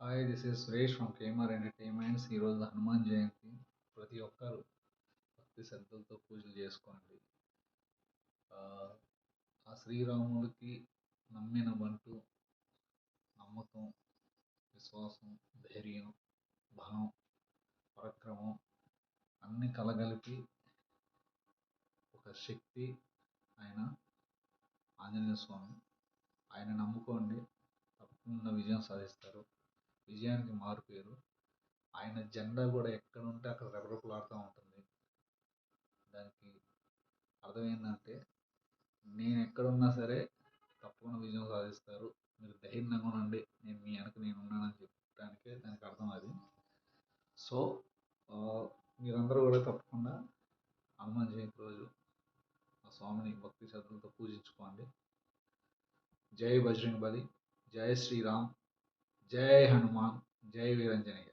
Hi, this is Suresh from KMR entertainments. ఈరోజు హనుమాన్ జయంతి. ప్రతి ఒక్కరు భక్తి శ్రద్ధలతో పూజలు చేసుకోండి. ఆ ఆ శ్రీరాముడికి నమ్మిన బంటు నమ్మకం, విశ్వాసం, ధైర్యం, బలం, పరాక్రమం అన్ని కలగలిపి ఒక శక్తి ఆయన ఆంజనేయ స్వామి. ఆయన నమ్ముకోండి, తప్పకుండా విజయం సాధిస్తారు. విజయానికి మారు పేరు. ఆయన జెండా కూడా ఎక్కడ ఉంటే అక్కడ రెపరెపలాడుతూ ఉంటుంది. దానికి అర్థం ఏంటంటే, నేను ఎక్కడున్నా సరే తప్పకుండా విజయం సాధిస్తారు, మీరు ధైర్యంగా ఉండండి, నేను మీ వెనక నేను ఉన్నానని చెప్పడానికే దానికి అర్థం అది. సో ఆ, మీరందరూ కూడా తప్పకుండా హనుమాన్ జయంతి రోజు ఆ స్వామిని భక్తి శ్రద్ధలతో పూజించుకోండి. జై బజరంగ్ బలి, జై శ్రీరామ్, జై హనుమాన్, జై వీరంజనేయ.